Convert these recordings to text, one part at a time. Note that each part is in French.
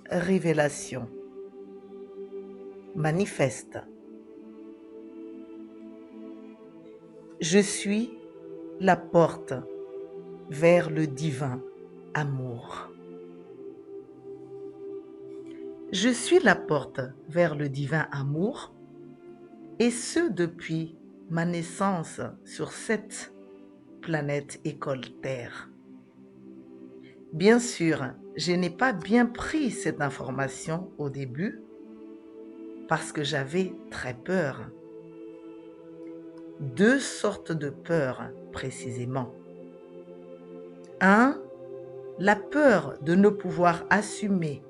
Révélation. Manifeste. Je suis la porte vers le divin amour. Je suis la porte vers le divin amour, et ce depuis ma naissance sur cette planète école Terre. Bien sûr, je n'ai pas bien pris cette information au début parce que j'avais très peur. Deux sortes de peur précisément. Un, la peur de ne pouvoir assumer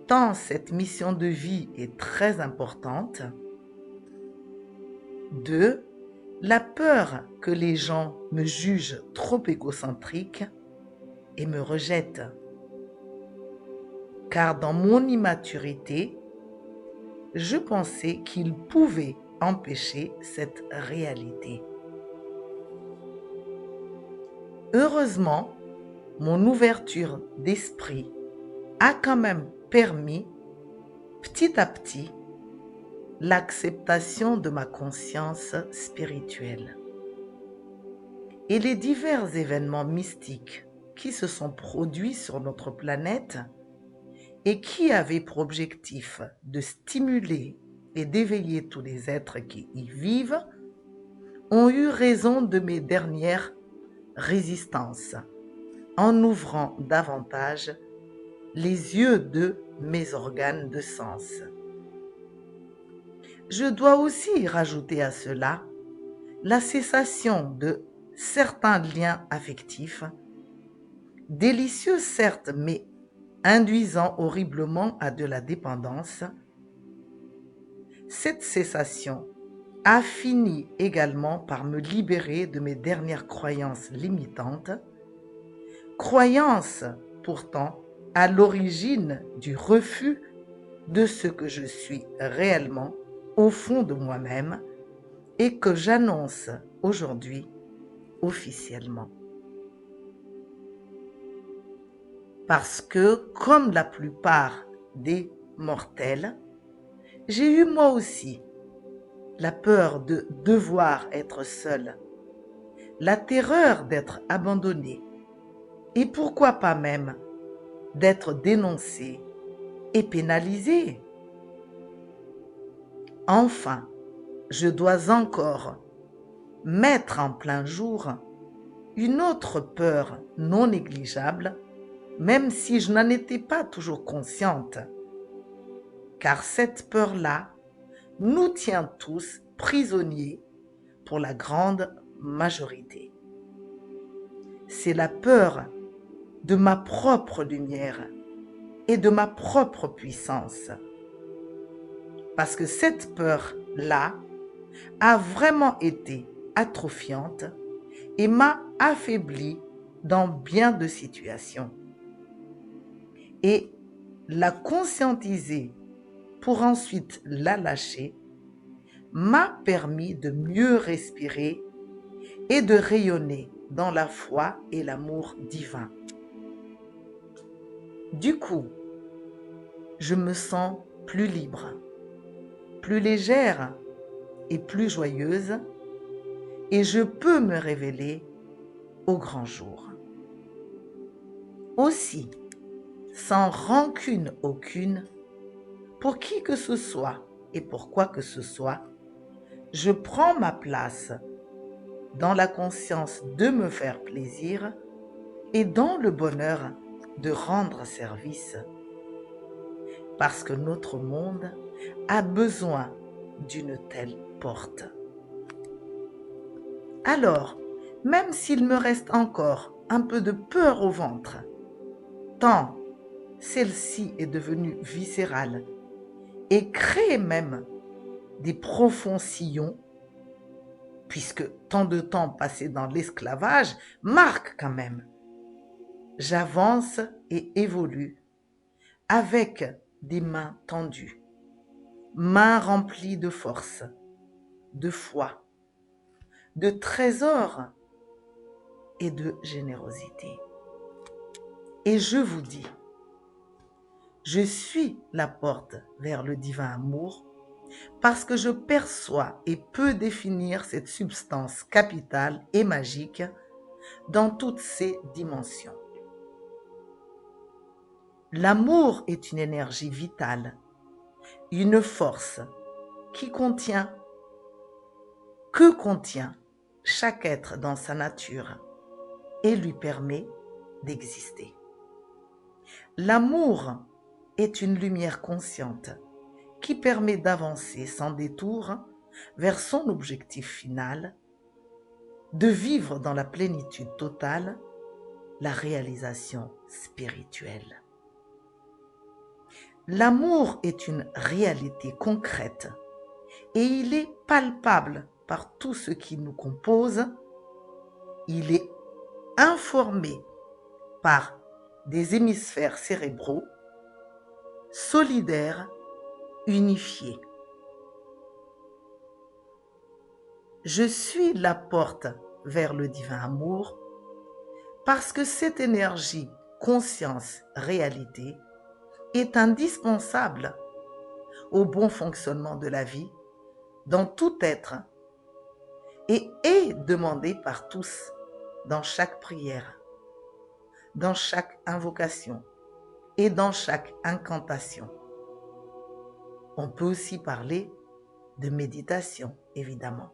tant cette mission de vie est très importante. Deux, la peur que les gens me jugent trop égocentrique et me rejettent. Car dans mon immaturité, je pensais qu'ils pouvaient empêcher cette réalité. Heureusement, mon ouverture d'esprit a quand même permis, petit à petit, l'acceptation de ma conscience spirituelle. Et les divers événements mystiques qui se sont produits sur notre planète et qui avaient pour objectif de stimuler et d'éveiller tous les êtres qui y vivent ont eu raison de mes dernières résistances en ouvrant davantage les yeux de mes organes de sens. Je dois aussi rajouter à cela la cessation de certains liens affectifs, délicieux certes, mais induisant horriblement à de la dépendance. Cette cessation a fini également par me libérer de mes dernières croyances limitantes, croyances pourtant à l'origine du refus de ce que je suis réellement au fond de moi-même et que j'annonce aujourd'hui officiellement. Parce que, comme la plupart des mortels, j'ai eu moi aussi la peur de devoir être seul, la terreur d'être abandonné et pourquoi pas même d'être dénoncé et pénalisé. Enfin, je dois encore mettre en plein jour une autre peur non négligeable, même si je n'en étais pas toujours consciente, car cette peur-là nous tient tous prisonniers pour la grande majorité. C'est la peur de ma propre lumière et de ma propre puissance. Parce que cette peur-là a vraiment été atrophiante et m'a affaibli dans bien de situations. Et la conscientiser pour ensuite la lâcher m'a permis de mieux respirer et de rayonner dans la foi et l'amour divin. Du coup, je me sens plus libre, plus légère et plus joyeuse, et je peux me révéler au grand jour. Aussi, sans rancune aucune, pour qui que ce soit et pour quoi que ce soit, je prends ma place dans la conscience de me faire plaisir et dans le bonheur de rendre service. Parce que notre monde a besoin d'une telle porte. Alors, même s'il me reste encore un peu de peur au ventre, tant celle-ci est devenue viscérale et crée même des profonds sillons, puisque tant de temps passé dans l'esclavage marque quand même. J'avance et évolue avec des mains tendues, mains remplies de force, de foi, de trésors et de générosité. Et je vous dis, Je suis la porte vers le divin amour parce que je perçois et peux définir cette substance capitale et magique dans toutes ses dimensions. L'amour est une énergie vitale, une force qui contient chaque être dans sa nature et lui permet d'exister. L'amour est une lumière consciente qui permet d'avancer sans détour vers son objectif final, de vivre dans la plénitude totale, la réalisation spirituelle. L'amour est une réalité concrète et il est palpable par tout ce qui nous compose. Il est informé par des hémisphères cérébraux solidaires, unifiés. Je suis la porte vers le divin amour parce que cette énergie, conscience, réalité est indispensable au bon fonctionnement de la vie dans tout être et est demandée par tous dans chaque prière, dans chaque invocation et dans chaque incantation. On peut aussi parler de méditation, évidemment.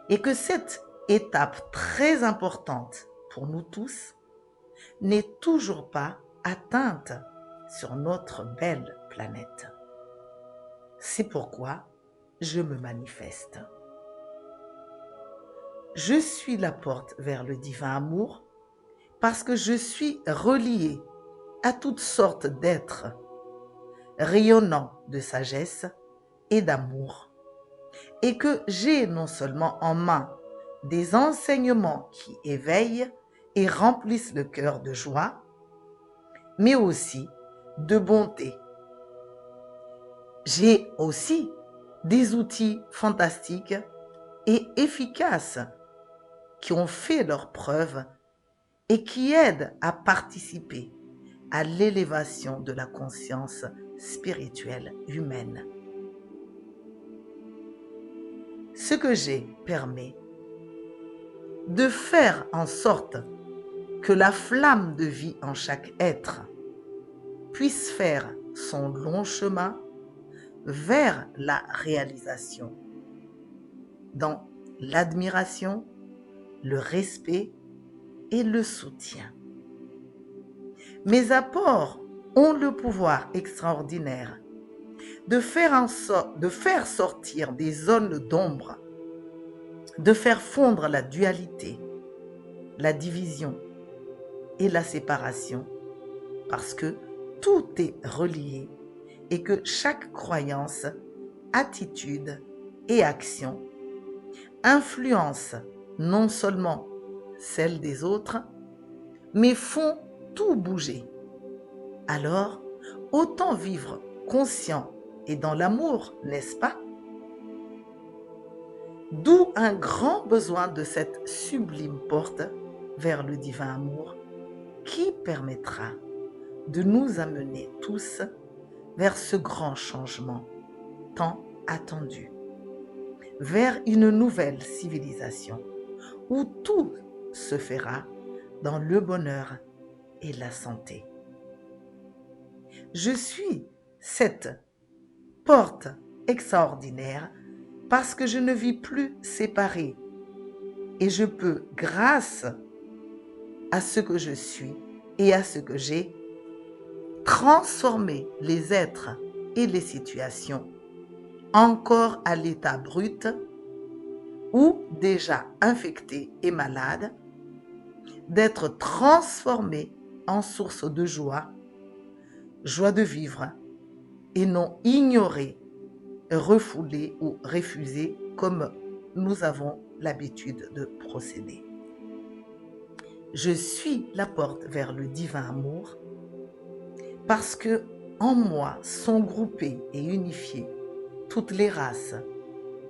Et que cette étape très importante pour nous tous n'est toujours pas atteinte sur notre belle planète. C'est pourquoi je me manifeste. Je suis la porte vers le divin amour parce que je suis reliée à toutes sortes d'êtres rayonnant de sagesse et d'amour et que j'ai non seulement en main des enseignements qui éveillent et remplissent le cœur de joie, mais aussi de bonté. J'ai aussi des outils fantastiques et efficaces qui ont fait leurs preuves et qui aident à participer à l'élévation de la conscience spirituelle humaine. Ce que j'ai permet de faire en sorte que la flamme de vie en chaque être puisse faire son long chemin vers la réalisation, dans l'admiration, le respect et le soutien. Mes apports ont le pouvoir extraordinaire de faire sortir des zones d'ombre, de faire fondre la dualité, la division et la séparation, parce que tout est relié et que chaque croyance, attitude et action influence non seulement celle des autres, mais font tout bouger. Alors, autant vivre conscient et dans l'amour, n'est-ce pas? D'où un grand besoin de cette sublime porte vers le divin amour qui permettra de nous amener tous vers ce grand changement tant attendu, vers une nouvelle civilisation où tout se fera dans le bonheur et la santé. Je suis cette porte extraordinaire parce que je ne vis plus séparée et je peux, grâce à ce que je suis et à ce que j'ai, transformer les êtres et les situations encore à l'état brut ou déjà infectés et malades, d'être transformés en source de joie, joie de vivre, et non ignorés, refoulés ou refusés comme nous avons l'habitude de procéder. Je suis la porte vers le divin amour parce que en moi sont groupés et unifiés toutes les races,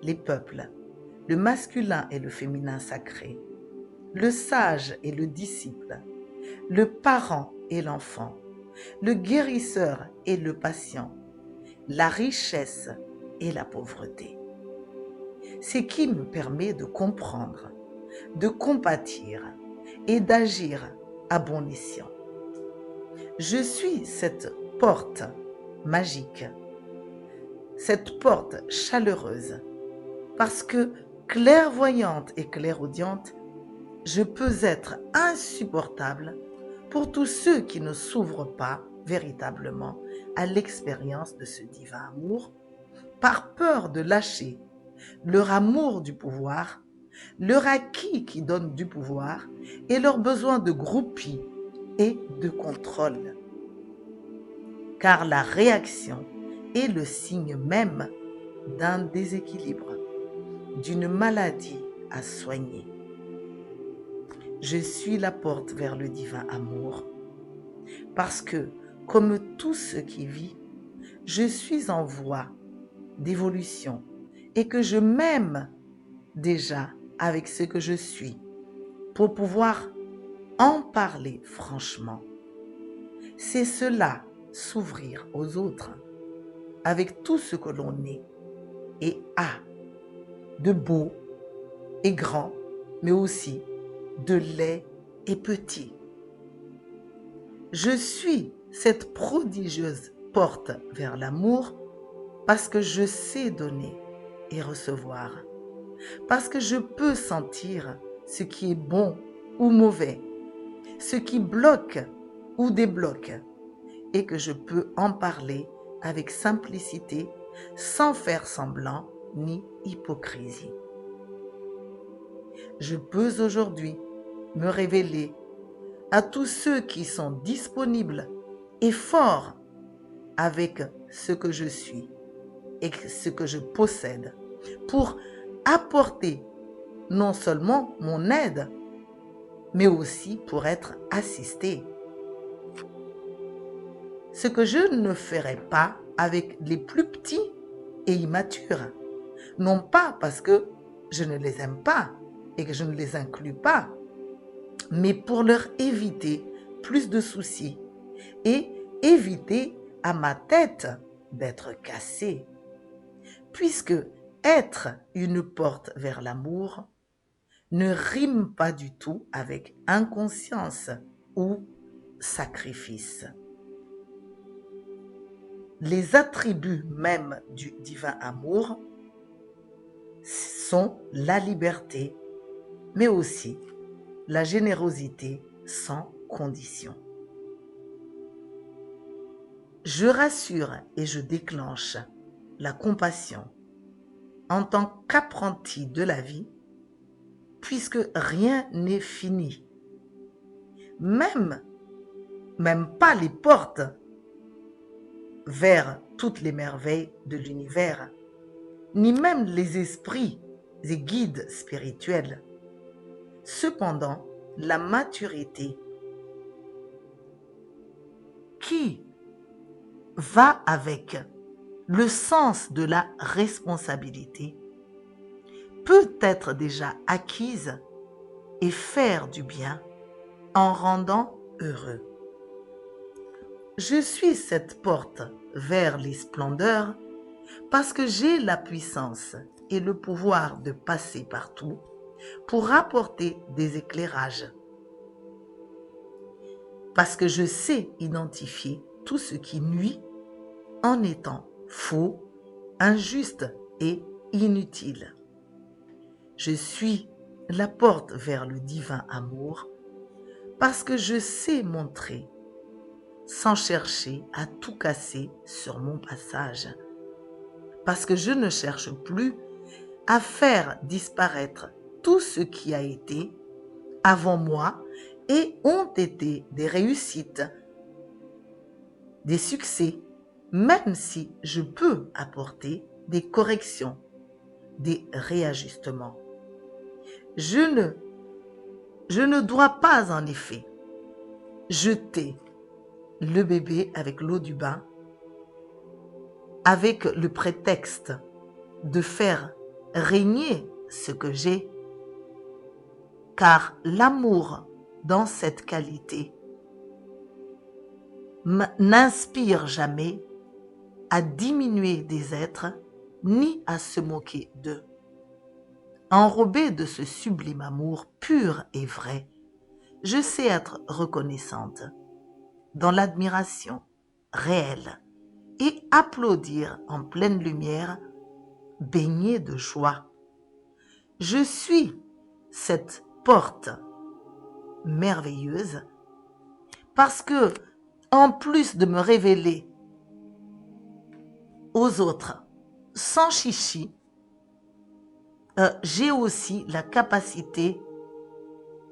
les peuples, le masculin et le féminin sacré, le sage et le disciple, le parent et l'enfant, le guérisseur et le patient, la richesse et la pauvreté. C'est qui me permet de comprendre, de compatir et d'agir à bon escient. Je suis cette porte magique, cette porte chaleureuse, parce que clairvoyante et clairaudiente, je peux être insupportable pour tous ceux qui ne s'ouvrent pas véritablement à l'expérience de ce divin amour, par peur de lâcher leur amour du pouvoir, leur acquis qui donne du pouvoir et leur besoin de groupie et de contrôle. Car la réaction est le signe même d'un déséquilibre, d'une maladie à soigner. Je suis la porte vers le divin amour parce que, comme tout ce qui vit, je suis en voie d'évolution et que je m'aime déjà avec ce que je suis pour pouvoir en parler franchement. C'est cela, s'ouvrir aux autres avec tout ce que l'on est et a de beau et grand, mais aussi de laid et petit. Je suis cette prodigieuse porte vers l'amour parce que je sais donner et recevoir, parce que je peux sentir ce qui est bon ou mauvais, ce qui bloque ou débloque, et que je peux en parler avec simplicité, sans faire semblant ni hypocrisie. Je peux aujourd'hui me révéler à tous ceux qui sont disponibles et forts avec ce que je suis et ce que je possède pour apporter non seulement mon aide, mais aussi pour être assisté. Ce que je ne ferai pas avec les plus petits et immatures, non pas parce que je ne les aime pas et que je ne les inclus pas, mais pour leur éviter plus de soucis et éviter à ma tête d'être cassée. Puisque être une porte vers l'amour ne rime pas du tout avec inconscience ou sacrifice. Les attributs même du divin amour sont la liberté, mais aussi la générosité sans condition. Je rassure et je déclenche la compassion en tant qu'apprenti de la vie, puisque rien n'est fini. Même pas les portes vers toutes les merveilles de l'univers, ni même les esprits et guides spirituels. Cependant, la maturité qui va avec le sens de la responsabilité peut être déjà acquise et faire du bien en rendant heureux. Je suis cette porte vers les splendeurs parce que j'ai la puissance et le pouvoir de passer partout pour apporter des éclairages. Parce que je sais identifier tout ce qui nuit en étant faux, injuste et inutile. Je suis la porte vers le divin amour parce que je sais montrer sans chercher à tout casser sur mon passage. Parce que je ne cherche plus à faire disparaître tout ce qui a été avant moi et ont été des réussites, des succès, même si je peux apporter des corrections, des réajustements. Je ne dois pas en effet jeter le bébé avec l'eau du bain avec le prétexte de faire régner ce que j'ai, car l'amour dans cette qualité n'inspire jamais à diminuer des êtres ni à se moquer d'eux. Enrobé de ce sublime amour pur et vrai, je sais être reconnaissante dans l'admiration réelle et applaudir en pleine lumière, baignée de joie. Je suis cette porte merveilleuse parce que, en plus de me révéler aux autres sans chichi, j'ai aussi la capacité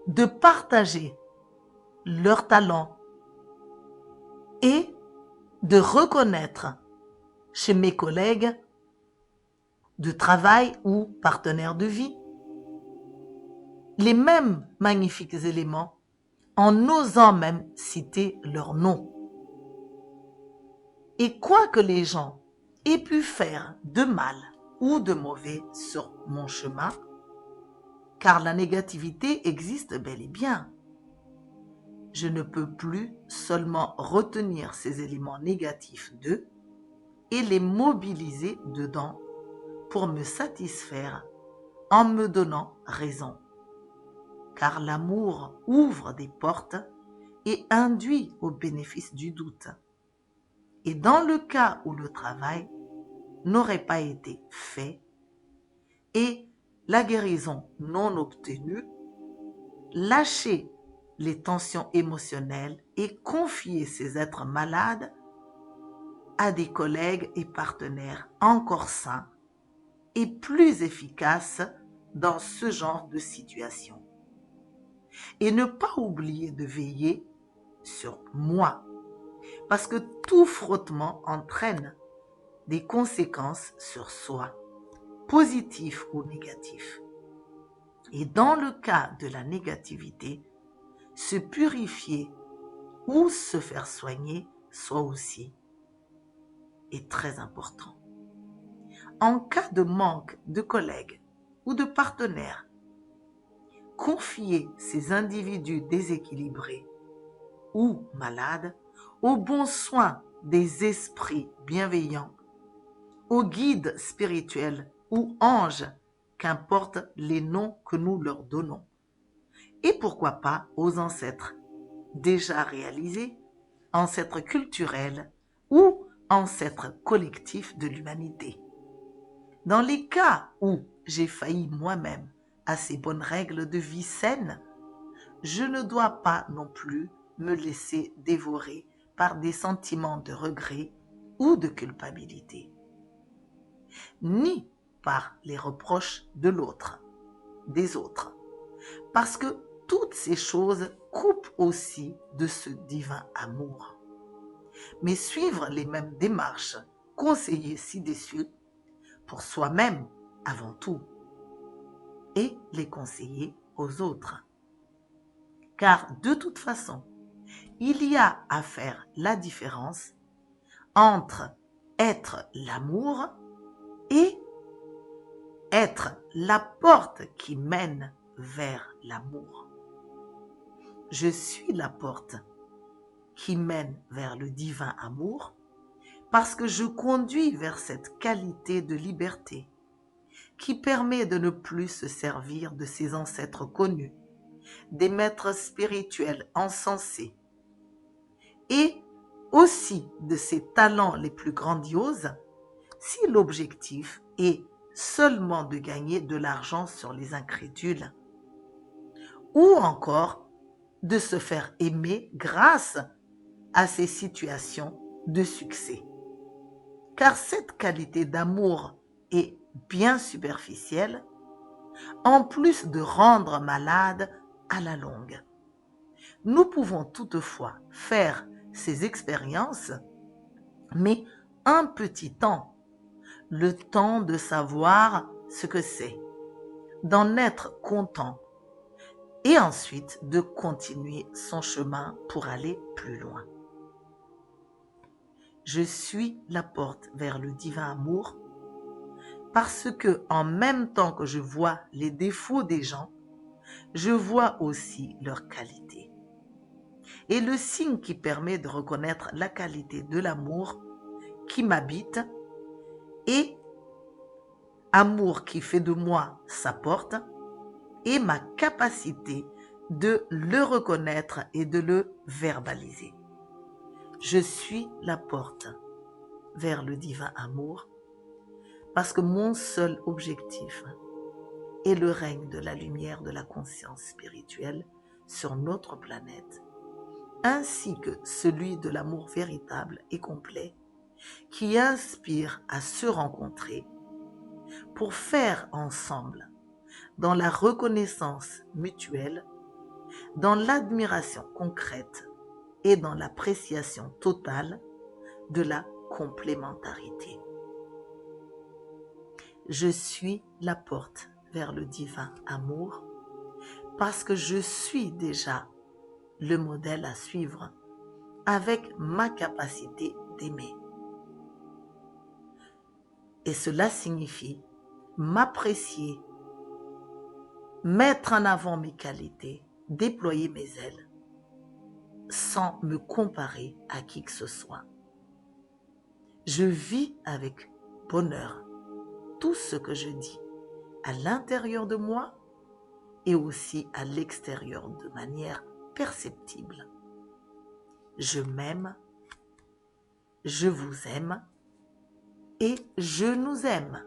de partager leurs talents et de reconnaître chez mes collègues de travail ou partenaires de vie les mêmes magnifiques éléments en osant même citer leur nom. Et quoi que les gens aient pu faire de mal ou de mauvais sur mon chemin, car la négativité existe bel et bien, je ne peux plus seulement retenir ces éléments négatifs d'eux et les mobiliser dedans pour me satisfaire en me donnant raison. Car l'amour ouvre des portes et induit au bénéfice du doute. Et dans le cas où le travail n'aurait pas été fait et la guérison non obtenue, lâcher les tensions émotionnelles et confier ces êtres malades à des collègues et partenaires encore sains et plus efficaces dans ce genre de situation. Et ne pas oublier de veiller sur moi, parce que tout frottement entraîne des conséquences sur soi, positives ou négatives. Et dans le cas de la négativité, se purifier ou se faire soigner soit aussi est très important. En cas de manque de collègues ou de partenaires, confier ces individus déséquilibrés ou malades aux bons soins des esprits bienveillants, aux guides spirituels ou anges, qu'importe les noms que nous leur donnons. Et pourquoi pas aux ancêtres déjà réalisés, ancêtres culturels ou ancêtres collectifs de l'humanité. Dans les cas où j'ai failli moi-même à ces bonnes règles de vie saine, je ne dois pas non plus me laisser dévorer par des sentiments de regret ou de culpabilité, ni par les reproches de l'autre, des autres, parce que toutes ces choses coupent aussi de ce divin amour. Mais suivre les mêmes démarches conseillées ci-dessus pour soi-même avant tout et les conseiller aux autres. Car de toute façon, il y a à faire la différence entre être l'amour et être la porte qui mène vers l'amour. Je suis la porte qui mène vers le divin amour parce que je conduis vers cette qualité de liberté qui permet de ne plus se servir de ses ancêtres connus, des maîtres spirituels encensés et aussi de ses talents les plus grandioses si l'objectif est seulement de gagner de l'argent sur les incrédules ou encore de se faire aimer grâce à ces situations de succès. Car cette qualité d'amour est bien superficielle, en plus de rendre malade à la longue. Nous pouvons toutefois faire ces expériences, mais un petit temps, le temps de savoir ce que c'est, d'en être content et ensuite de continuer son chemin pour aller plus loin. Je suis la porte vers le divin amour parce que en même temps que je vois les défauts des gens, je vois aussi leurs qualités. est le signe qui permet de reconnaître la qualité de l'amour qui m'habite et amour qui fait de moi sa porte et ma capacité de le reconnaître et de le verbaliser. Je suis la porte vers le divin amour parce que mon seul objectif est le règne de la lumière de la conscience spirituelle sur notre planète, ainsi que celui de l'amour véritable et complet qui inspire à se rencontrer pour faire ensemble, dans la reconnaissance mutuelle, dans l'admiration concrète et dans l'appréciation totale de la complémentarité. Je suis la porte vers le divin amour parce que je suis déjà le modèle à suivre avec ma capacité d'aimer. Et cela signifie m'apprécier, mettre en avant mes qualités, déployer mes ailes, sans me comparer à qui que ce soit. Je vis avec bonheur tout ce que je dis à l'intérieur de moi et aussi à l'extérieur de manière perceptible. Je m'aime, je vous aime et je nous aime.